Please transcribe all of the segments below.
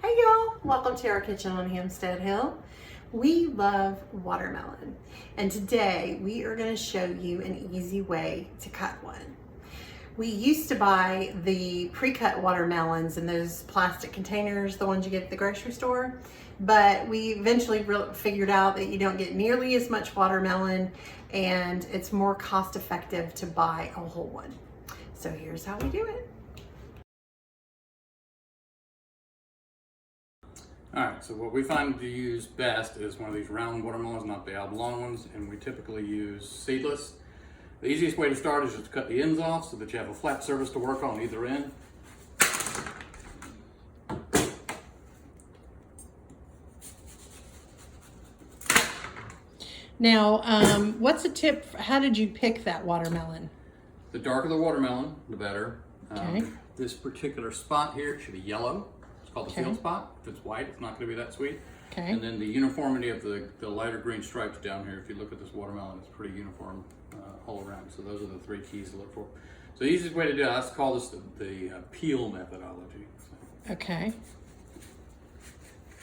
Hey y'all, welcome to our kitchen on Hamstead Hill. We love watermelon, and today we are going to show you an easy way to cut one. We used to buy the pre-cut watermelons in those plastic containers, the ones you get at the grocery store, but we eventually figured out that you don't get nearly as much watermelon and it's more cost effective to buy a whole one. So here's how we do it. Alright, so what we find to use best is one of these round watermelons, not the oblong ones, and we typically use seedless. The easiest way to start is just to cut the ends off so that you have a flat surface to work on either end. Now, what's a tip? How did you pick that watermelon? The darker the watermelon, the better. Okay. This particular spot here should be yellow. It's called the Okay. field spot. If it's white, it's not going to be that sweet. Okay. And then the uniformity of the lighter green stripes down here, if you look at this watermelon, it's pretty uniform all around. So those are the three keys to look for. So the easiest way to do it, I call this the peel methodology. Okay.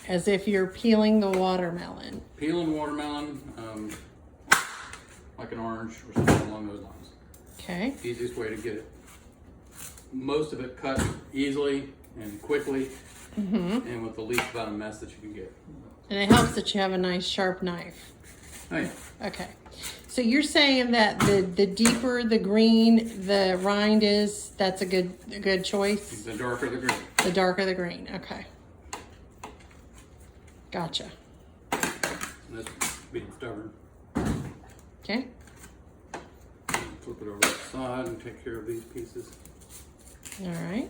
As if you're peeling the watermelon. Peeling watermelon like an orange or something along those lines. Okay. Easiest way to get it. Most of it cut easily and quickly, and with the least amount of mess that you can get. And it helps that you have a nice sharp knife. Oh yeah. Okay. So you're saying that the deeper the green the rind is, that's a good choice? The darker the green. The darker the green. Okay. Gotcha. And this being stubborn. Okay. Flip it over to the side and take care of these pieces. All right.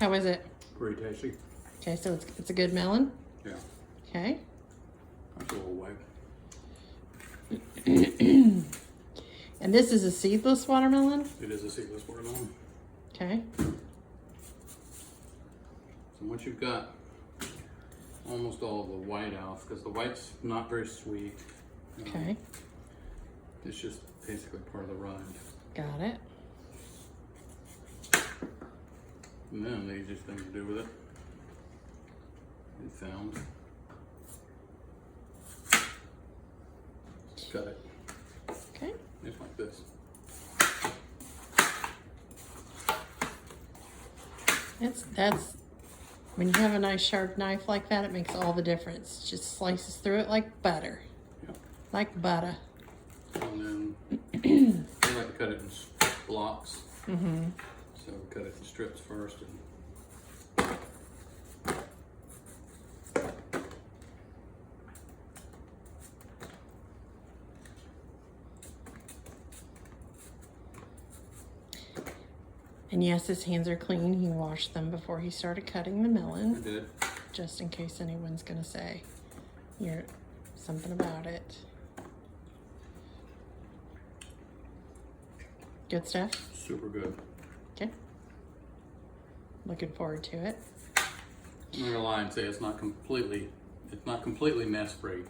How is it? Pretty tasty. Okay, so it's a good melon. Yeah. Okay. That's a little white. And this is a seedless watermelon? It is a seedless watermelon. Okay. So once you've got almost all of the white out, because the white's not very sweet. Okay. It's just basically part of the rind. Got it. And then the easiest thing to do with it is found. Just cut it Okay. just like this. That's when you have a nice sharp knife like that, it makes all the difference. It just slices through it like butter. Yep. Like butter. And then I like to cut it in blocks. Mm-hmm. So cut it in strips first and And yes, his hands are clean. He washed them before he started cutting the I melon, did. just in case anyone's gonna say you're something about it. Good stuff. Super good. Okay. Looking forward to it. I'm not gonna lie and say it's not completely mess free,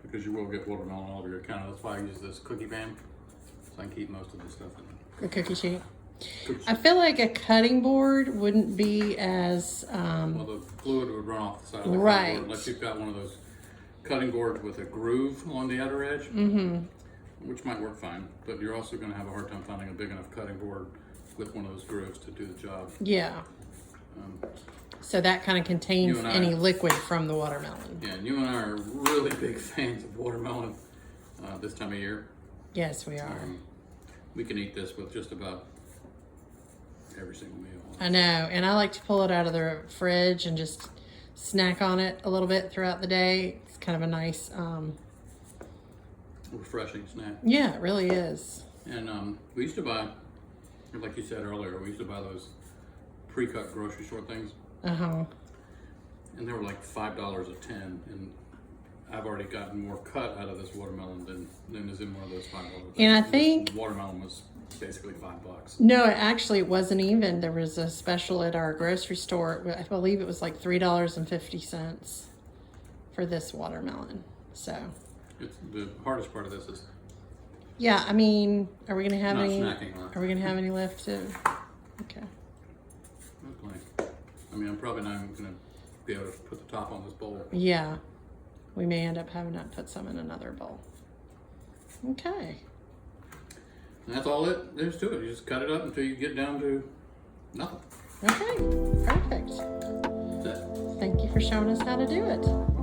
because you will get watermelon all over your counter. That's why I use this cookie pan, so I can keep most of the stuff in it. The cookie sheet. I feel like a cutting board wouldn't be as Well, the fluid would run off the side of the Right. cutting board, unless you've got one of those cutting boards with a groove on the outer edge, which might work fine. But you're also going to have a hard time finding a big enough cutting board with one of those grooves to do the job. yeah. Um, So that kind of contains You and I- any liquid from the watermelon. yeah, and you and I are really big fans of watermelon this time of year. Yes, we are. We can eat this with just about every single meal. I know, and I like to pull it out of the fridge and just snack on it a little bit throughout the day. It's kind of a nice, Refreshing snack. yeah, it really is. And we used to buy, like you said earlier, we used to buy those pre-cut grocery store things, Uh-huh. and they were like $5 a 10. And I've already gotten more cut out of this watermelon than is in one of those $5. And I This think- watermelon was basically $5. No, it wasn't even. There was a special at our grocery store. I believe it was like $3.50 for this watermelon. So. It's the hardest part of this is Yeah, I mean, are we gonna have not any? snacking on it. Are we gonna have any left to? Okay. Okay. I mean, I'm probably not even gonna be able to put the top on this bowl. Yeah, we may end up having to put some in another bowl. Okay. And that's all there's to it. You just cut it up until you get down to nothing. Okay. Perfect. That's it. Thank you for showing us how to do it.